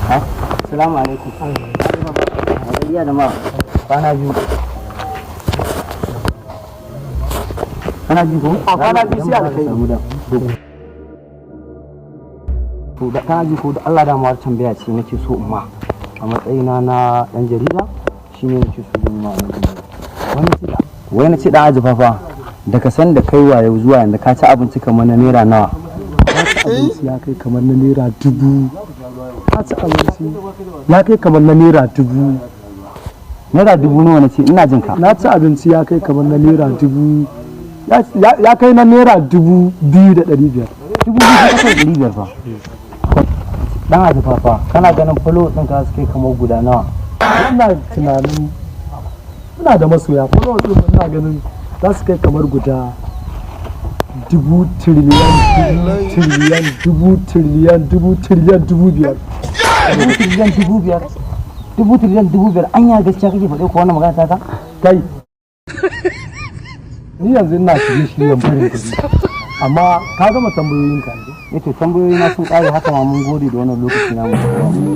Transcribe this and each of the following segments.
Assalamu alaikum. Iya da ma kwana biyu. Kana ji ko? A kwana biyu sai alkai. To da kana ji ko da Allah da mawar tambaya ce nake so umma a matsayina na dan jarida shine nake so in ma wai na ce dan azufafa daga san da kai wayo zuwa yanda ka ci abinci kamar na naira nawa? Abinci ya kai kamar na naira 1000. Ka ci abinci ya kai kamar na naira 1000. Naira 1000 nawa nace ina jin ka. Na ci abinci ya kai kamar na naira 1000. Ya kai na naira 2500. 2500 fa. Dan azufafa kana ganin follow din ka suke kamar guda nawa? Ina tunanin ina da masoya follow din ina ganin za su kai kamar guda 1000 5,000,000,000 an ya gaskiya kake faɗi ko wannan magana ta kai ni yanzu ina shirye barin kuɗi amma ka gama tambayoyin ka ne to tambayoyi na sun ƙare haka ma mun gode da wannan lokaci na mu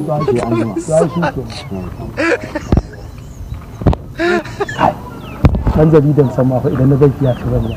to ashe an jima to ai shi ke dan jaridan sama fa idan na zai kiyaye